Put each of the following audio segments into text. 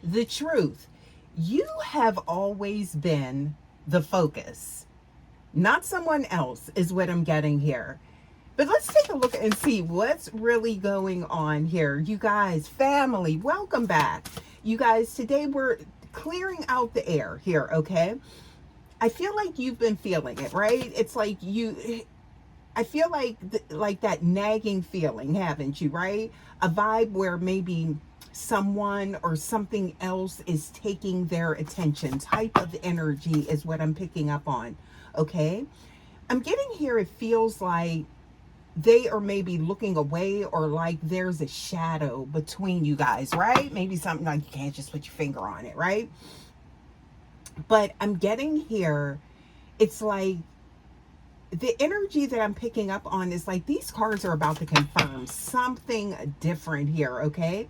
the truth. You have always been the focus, not someone else, is what I'm getting here. But let's take a look and see what's really going on here. You guys, family, welcome back. You guys, today we're clearing out the air here, okay? I feel like you've been feeling it, right? It's like I feel like like that nagging feeling, haven't you, right? A vibe where maybe someone or something else is taking their attention. Type of energy is what I'm picking up on, okay? I'm getting here, it feels like they are maybe looking away, or like there's a shadow between you guys, right? Maybe something like you can't just put your finger on it, right? But I'm getting here, it's like the energy that I'm picking up on is like these cards are about to confirm something different here, okay?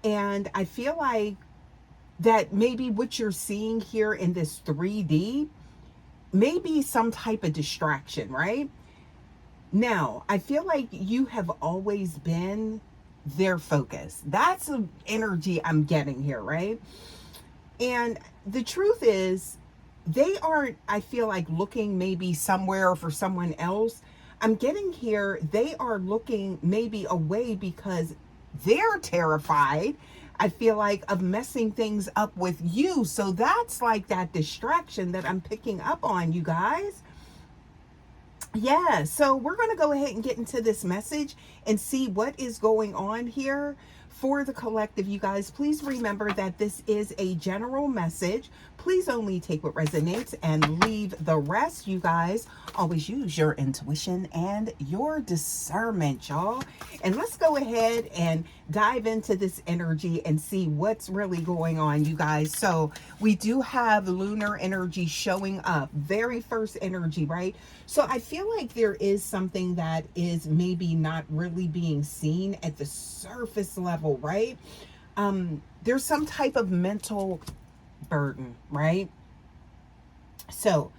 And I feel like that maybe what you're seeing here in this 3D may be some type of distraction, right? Now, I feel like you have always been their focus. That's the energy I'm getting here, right? And the truth is, they aren't, I feel like, looking maybe somewhere for someone else. I'm getting here, they are looking maybe away because they're terrified, I feel like, of messing things up with you. So that's like that distraction that I'm picking up on, you guys. Yeah, so we're going to go ahead and get into this message and see what is going on here for the collective, you guys. Please remember that this is a general message. Please only take what resonates and leave the rest, you guys. Always use your intuition and your discernment, y'all. And let's go ahead and dive into this energy and see what's really going on, you guys. So we do have lunar energy showing up, very first energy, right? So I feel like there is something that is maybe not really being seen at the surface level, right? There's some type of mental burden, right? So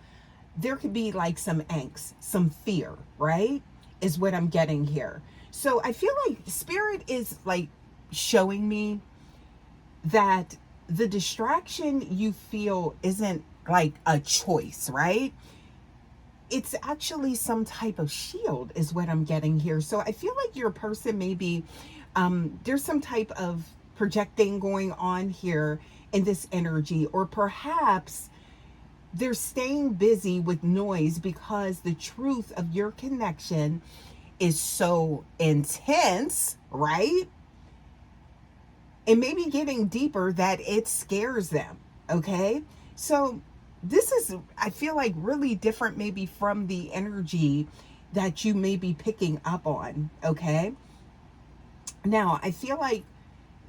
there could be like some angst, some fear, right? Is what I'm getting here. So I feel like spirit is like showing me that the distraction you feel isn't like a choice, right? It's actually some type of shield is what I'm getting here. So I feel like your person maybe there's some type of projecting going on here in this energy, or perhaps they're staying busy with noise because the truth of your connection is so intense, right? And maybe getting deeper that it scares them, okay? So this is, I feel like, really different maybe from the energy that you may be picking up on, okay? Now, I feel like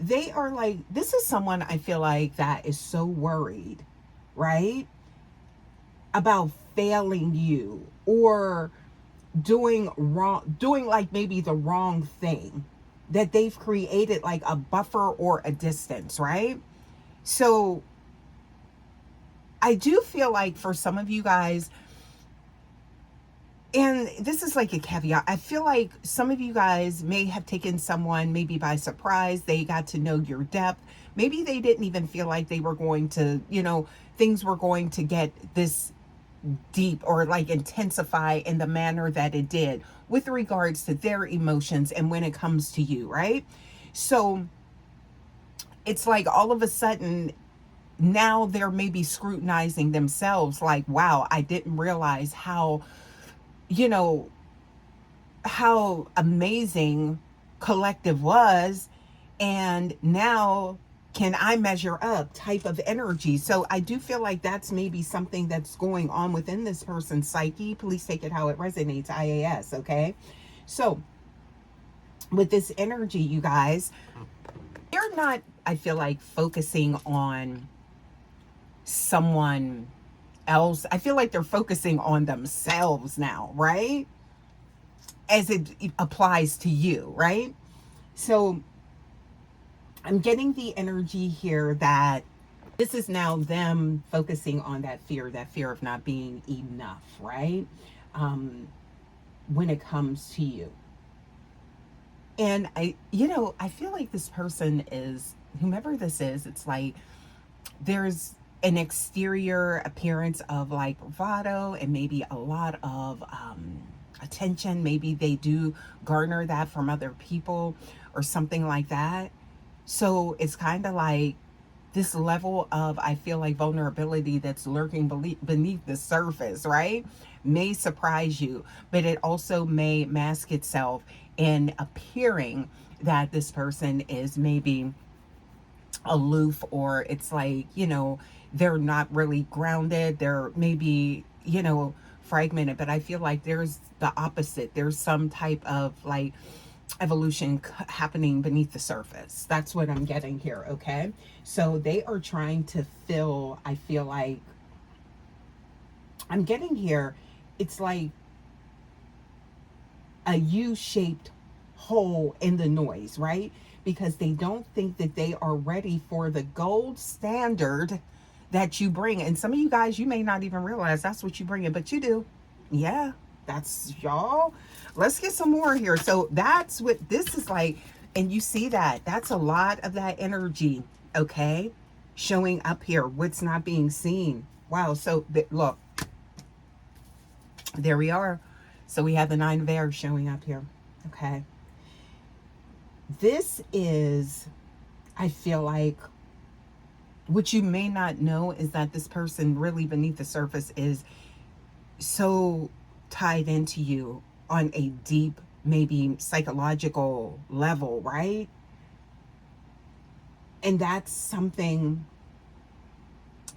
they are like, this is someone I feel like that is so worried, right? About failing you, or doing wrong, doing like maybe the wrong thing, that they've created like a buffer or a distance, right? So I do feel like for some of you guys, and this is like a caveat, I feel like some of you guys may have taken someone maybe by surprise. They got to know your depth. Maybe they didn't even feel like they were going to, things were going to get this deep or like intensify in the manner that it did with regards to their emotions and when it comes to you, right? So it's like all of a sudden now they're maybe scrutinizing themselves like, wow, I didn't realize you know, how amazing collective was. And now can I measure up type of energy. So I do feel like that's maybe something that's going on within this person's psyche. Please take it how it resonates, IAS, okay? So with this energy, you guys, they're not, I feel like, focusing on someone else. I feel like they're focusing on themselves now, right? As it applies to you, right? So I'm getting the energy here that this is now them focusing on that fear of not being enough, right? When it comes to you. And I feel like this person is whomever this is, it's like there's an exterior appearance of like bravado and maybe a lot of attention. Maybe they do garner that from other people or something like that. So it's kind of like this level of, I feel like, vulnerability that's lurking beneath the surface, right? May surprise you, but it also may mask itself in appearing that this person is maybe aloof, or it's like, they're not really grounded. They're maybe, fragmented. But I feel like there's the opposite. There's some type of like evolution happening beneath the surface. That's what I'm getting here, okay? So they are trying to fill, I feel like, I'm getting here, it's like a U-shaped hole in the noise, right? Because they don't think that they are ready for the gold standard that you bring. And some of you guys, you may not even realize that's what you bring in, but you do. Yeah, that's y'all. Let's get some more here. So that's what this is like. And you see that. That's a lot of that energy, okay? Showing up here. What's not being seen. Wow. So look, there we are. So we have the Nine of Air showing up here. Okay. This is, I feel like, what you may not know is that this person really beneath the surface is so tied into you on a deep, maybe psychological level, right? And that's something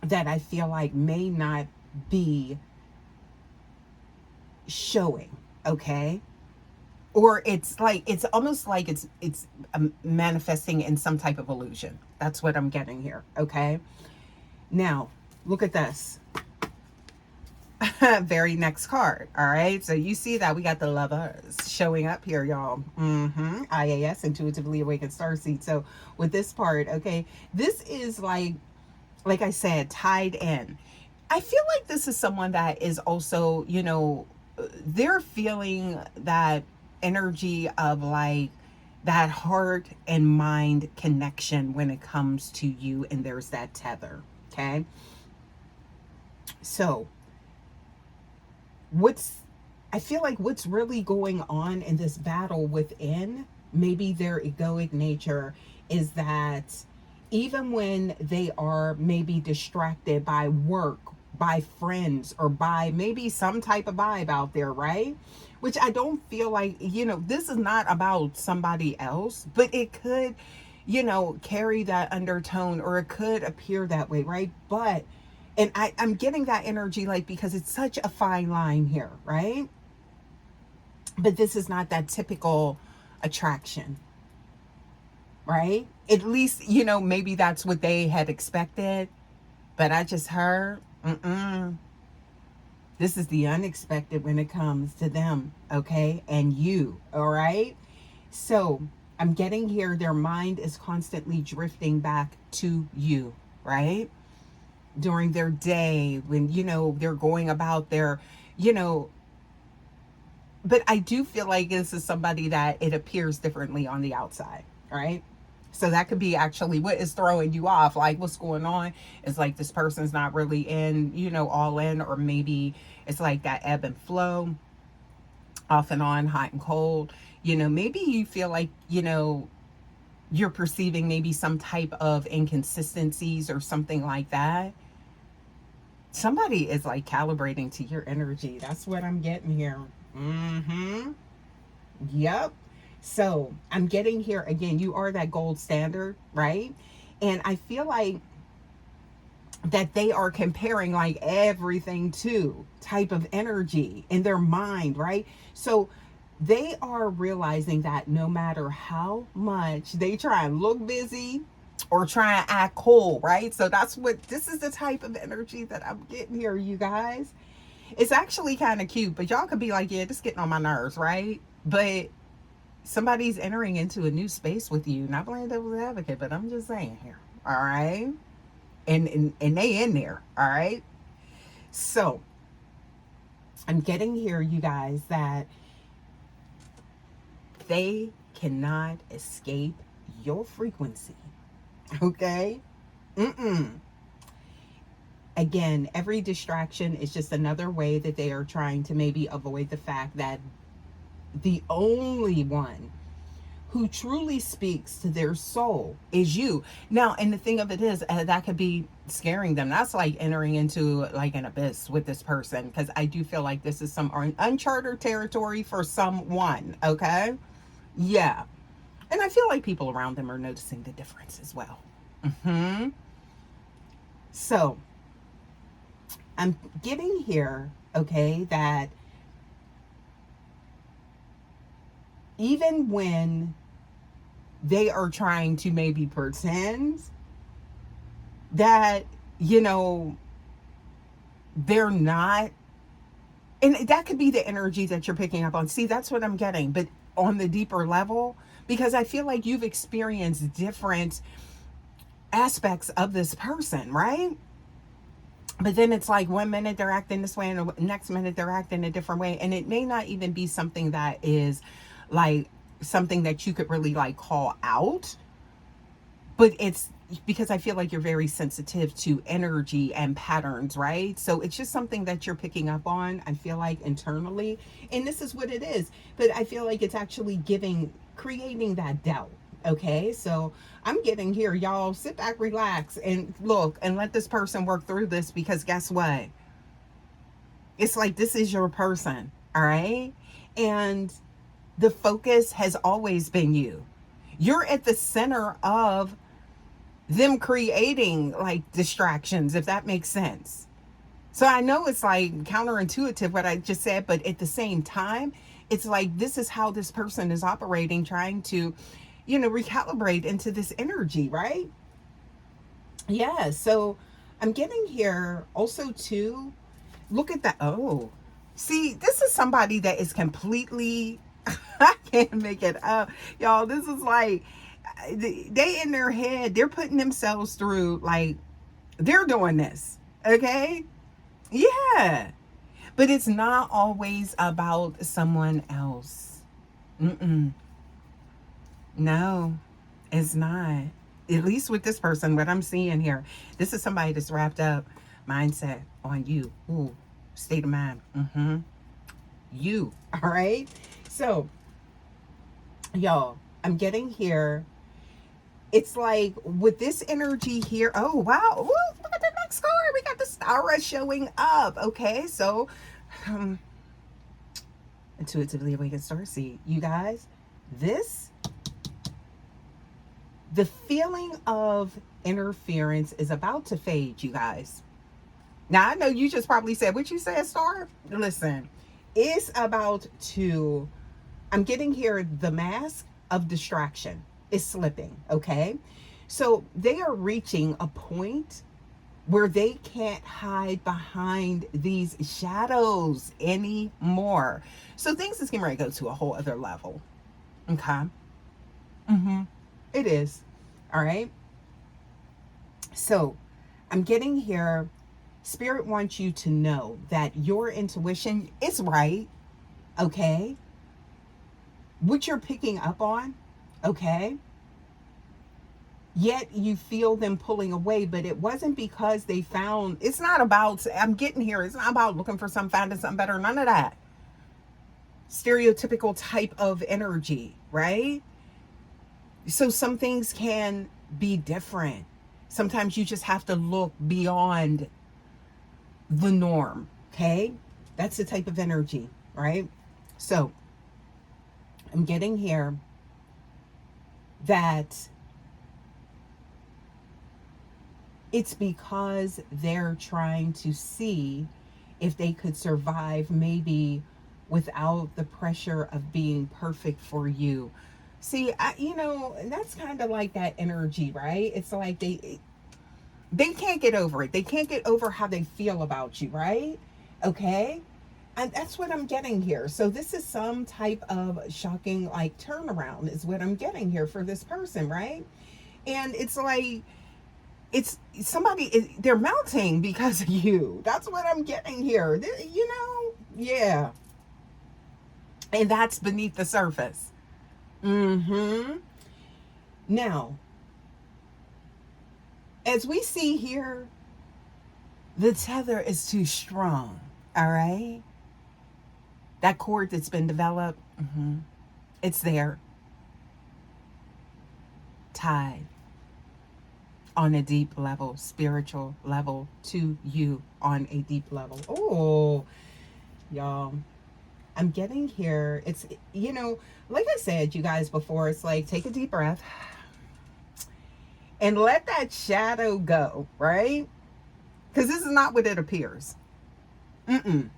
that I feel like may not be showing, okay? Or it's like, it's almost like it's manifesting in some type of illusion. That's what I'm getting here, okay? Now, look at this. Very next card, all right? So you see that we got the Lovers showing up here, y'all. IAS, Intuitively Awakened Starseed. So with this part, okay, this is like I said, tied in. I feel like this is someone that is also, they're feeling that energy of like that heart and mind connection when it comes to you, and there's that tether, okay? So I feel like what's really going on in this battle within maybe their egoic nature is that even when they are maybe distracted by work, by friends, or by maybe some type of vibe out there, right? Which I don't feel like, this is not about somebody else, but it could, carry that undertone, or it could appear that way, right? But and I'm getting that energy, like, because it's such a fine line here, right? But this is not that typical attraction, right? At least, maybe that's what they had expected. But I just heard, this is the unexpected when it comes to them, okay? And you, all right? So I'm getting here, their mind is constantly drifting back to you, right? During their day, when they're going about their, but I do feel like this is somebody that it appears differently on the outside, right? So that could be actually what is throwing you off. Like, what's going on is like this person's not really in, all in, or maybe it's like that ebb and flow, off and on, hot and cold. Maybe you feel like, you're perceiving maybe some type of inconsistencies or something like that. Somebody is like calibrating to your energy. That's what I'm getting here. Yep. So I'm getting here again. You are that gold standard, right? And I feel like that they are comparing like everything to type of energy in their mind, right? So they are realizing that no matter how much they try and look busy or try and act cool, right? So this is the type of energy that I'm getting here, you guys. It's actually kind of cute, but y'all could be like, yeah, this getting on my nerves, right? But somebody's entering into a new space with you. Not playing devil's advocate, but I'm just saying here, all right? And they in there, all right? So I'm getting here, you guys, that they cannot escape your frequency. Okay? Mm-mm. Again, every distraction is just another way that they are trying to maybe avoid the fact that the only one who truly speaks to their soul is you. Now, and the thing of it is, that could be scaring them. That's like entering into like an abyss with this person, because I do feel like this is some uncharted territory for someone. Okay? Yeah. And I feel like people around them are noticing the difference as well. Hmm. So I'm getting here, okay, that even when they are trying to maybe pretend that, you know, they're not, and that could be the energy that you're picking up on. See, that's what I'm getting. But on the deeper level, because I feel like you've experienced different aspects of this person, right? But then it's like 1 minute they're acting this way and the next minute they're acting a different way. And it may not even be something that is like something that you could really like call out, but it's because I feel like you're very sensitive to energy and patterns, right? So it's just something that you're picking up on, I feel like internally. And this is what it is. But I feel like it's actually creating that doubt. Okay, so I'm getting here, y'all. Sit back, relax, and look and let this person work through this, because guess what? It's like this is your person, all right? And the focus has always been you. You're at the center of them creating like distractions, if that makes sense. So I know it's like counterintuitive what I just said, but at the same time, it's like this is how this person is operating, trying to, recalibrate into this energy, right? Yeah. So I'm getting here also too. Look at that. Oh, see, this is somebody that is completely, I can't make it up. Y'all, this is like, they in their head, they're putting themselves through, like, they're doing this. Okay? Yeah. But it's not always about someone else. Mm-mm. No, it's not. At least with this person, what I'm seeing here, this is somebody that's wrapped up mindset on you. Ooh, state of mind. Mm-hmm. You. All right? So, y'all, I'm getting here. It's like with this energy here. Oh, wow. Ooh, look at the next card. We got the star showing up. Okay, so um, intuitively awakened starseed. You guys, this, the feeling of interference is about to fade, you guys. Now, I know you just probably said, what you said, Star? Listen, it's about to, I'm getting here, the mask of distraction is slipping, okay? So they are reaching a point where they can't hide behind these shadows anymore. So things is getting ready to go to a whole other level, okay? Mm-hmm. It is. All right. So I'm getting here. Spirit wants you to know that your intuition is right. Okay. What you're picking up on. Okay. Yet you feel them pulling away, but it wasn't because they found, it's not about, I'm getting here, it's not about looking for some, finding something better, none of that stereotypical type of energy, right? So some things can be different. Sometimes you just have to look beyond the norm, okay? That's the type of energy, right? So I'm getting here that it's because they're trying to see if they could survive maybe without the pressure of being perfect for you. See, that's kind of like that energy, right? It's like they can't get over it. They can't get over how they feel about you, right? Okay? And that's what I'm getting here. So this is some type of shocking like turnaround is what I'm getting here for this person, right? And it's like it's somebody, they're melting because of you. That's what I'm getting here. Yeah. And that's beneath the surface. Mm-hmm. Now, As we see here, the tether is too strong. All right. That cord that's been developed, it's there, tied on a deep level, spiritual level to you on a deep level. Oh, y'all. I'm getting here. It's, like I said, you guys, before, it's like take a deep breath and let that shadow go, right? Because this is not what it appears. Mm-mm.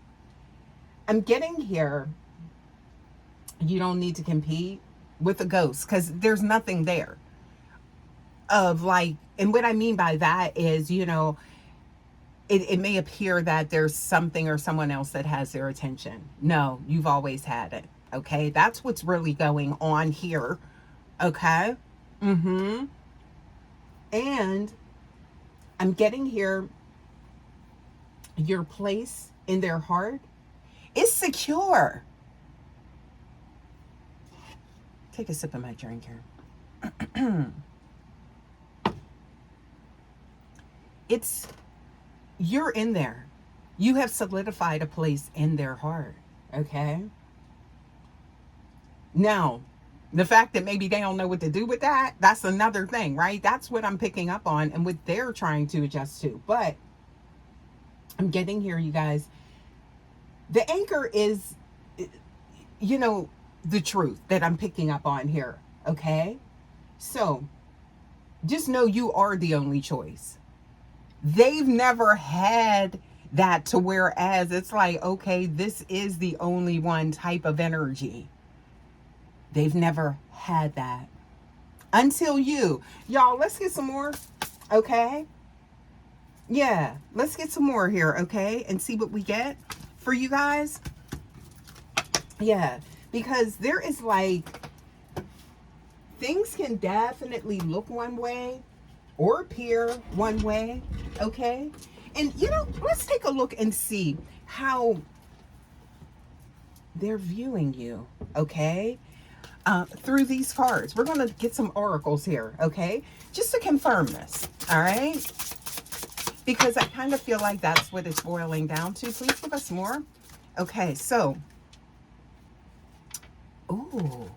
I'm getting here. You don't need to compete with a ghost because there's nothing there of like, and what I mean by that is, it may appear that there's something or someone else that has their attention. No, you've always had it. Okay. That's what's really going on here. Okay. Mm-hmm. And I'm getting here, your place in their heart is secure. Take a sip of my drink here. You're in there. You have solidified a place in their heart. Okay. Now, the fact that maybe they don't know what to do with that, that's another thing, right? That's what I'm picking up on and what they're trying to adjust to. But I'm getting here, you guys. The anchor is, the truth that I'm picking up on here. Okay. So just know you are the only choice. They've never had that to whereas it's like, okay, this is the only one type of energy. They've never had that until you. Y'all, let's get some more. Okay. Yeah. Let's get some more here. Okay. And see what we get for you guys. Yeah. Because there is like, things can definitely look one way or appear one way. Okay. And let's take a look and see how they're viewing you. Okay. Through these cards. We're going to get some oracles here. Okay. Just to confirm this. All right. Because I kind of feel like that's what it's boiling down to. Please give us more. Okay. So, ooh,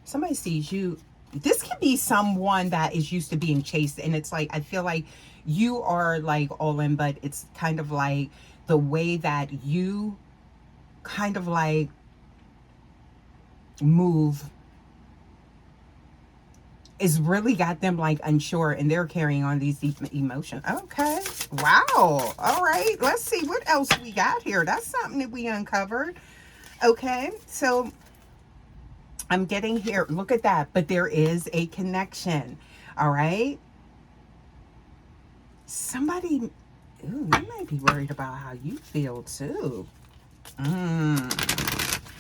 somebody sees you. This can be someone that is used to being chased, and it's like, I feel like you are like all in, but it's kind of like the way that you kind of like move is really got them like unsure, and they're carrying on these deep emotions. Okay. Wow. All right. Let's see what else we got here. That's something that we uncovered. Okay. So I'm getting here. Look at that. But there is a connection. All right. Somebody, ooh, they might be worried about how you feel too.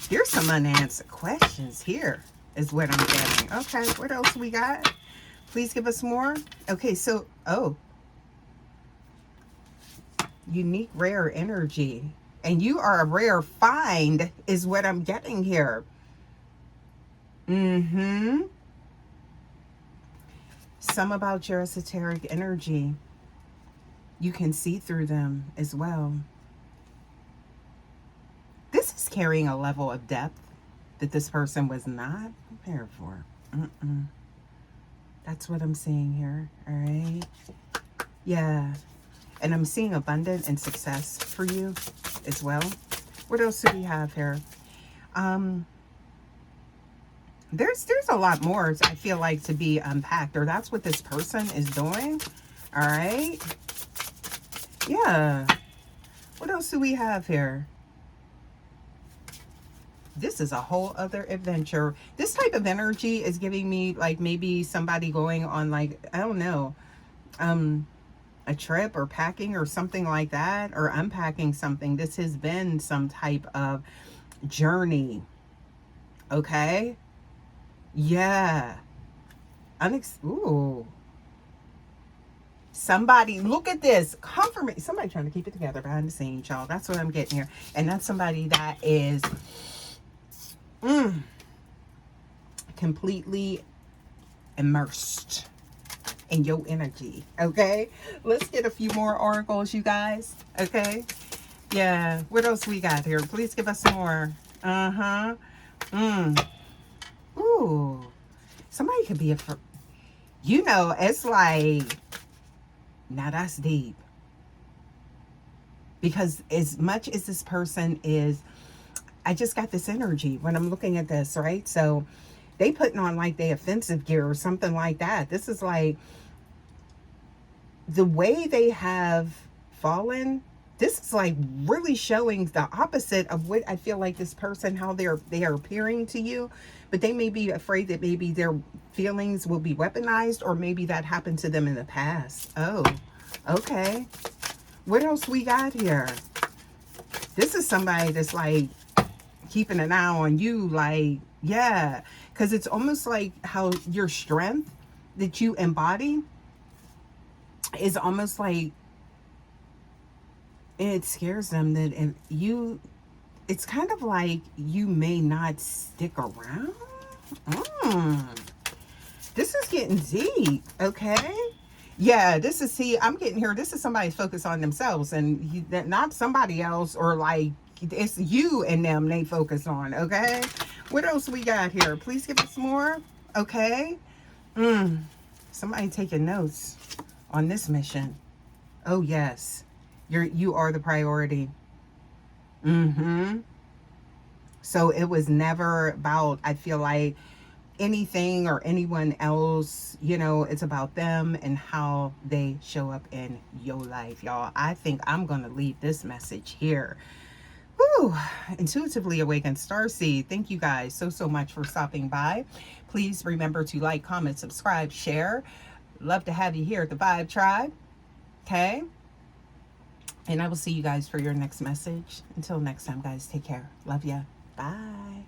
Here's some unanswered questions here is what I'm getting. Okay. What else we got? Please give us more. Okay. So, unique rare energy. And you are a rare find is what I'm getting here. Some about your esoteric energy. You can see through them as well. This is carrying a level of depth that this person was not prepared for. That's what I'm seeing here. All right. Yeah. And I'm seeing abundance and success for you as well. What else do we have here? There's a lot more, I feel like, to be unpacked, or that's what this person is doing. All right. Yeah. What else do we have here? This is a whole other adventure. This type of energy is giving me like maybe somebody going on like, I don't know, a trip or packing or something like that, or unpacking something. This has been some type of journey. Okay. Yeah. Ooh. Somebody, look at this. Confirmation. Somebody trying to keep it together behind the scenes, y'all. That's what I'm getting here. And that's somebody that is completely immersed and your energy. Okay, let's get a few more oracles, you guys. Okay, yeah, what else we got here? Please give us more. Uh-huh. Ooh, somebody could be you know, it's like, now that's deep. Because as much as this person is, I just got this energy when I'm looking at this, right? So they putting on like they offensive gear or something like that. This is like the way they have fallen. This is like really showing the opposite of what I feel like this person, how they are appearing to you. But they may be afraid that maybe their feelings will be weaponized, or maybe that happened to them in the past. Oh, okay. What else we got here? This is somebody that's like keeping an eye on you, like, yeah, because it's almost like how your strength that you embody is almost like, it scares them that if you, it's kind of like you may not stick around. This is getting deep. Okay, yeah, this is, see, I'm getting here, this is somebody focused on themselves, and not somebody else, or like it's you and them they focus on. Okay, what else we got here? Please give us more. Okay, somebody taking notes on this mission. Oh yes, you are the priority. So it was never about, I feel like, anything or anyone else. You know, it's about them and how they show up in your life, y'all. I think I'm gonna leave this message here. Whew. Intuitively Awakened Starseed, thank you guys so much for stopping by. Please remember to like, comment, subscribe, share. Love to have you here at the Vibe Tribe. Okay, and I will see you guys for your next message. Until next time, guys, take care. Love ya. Bye.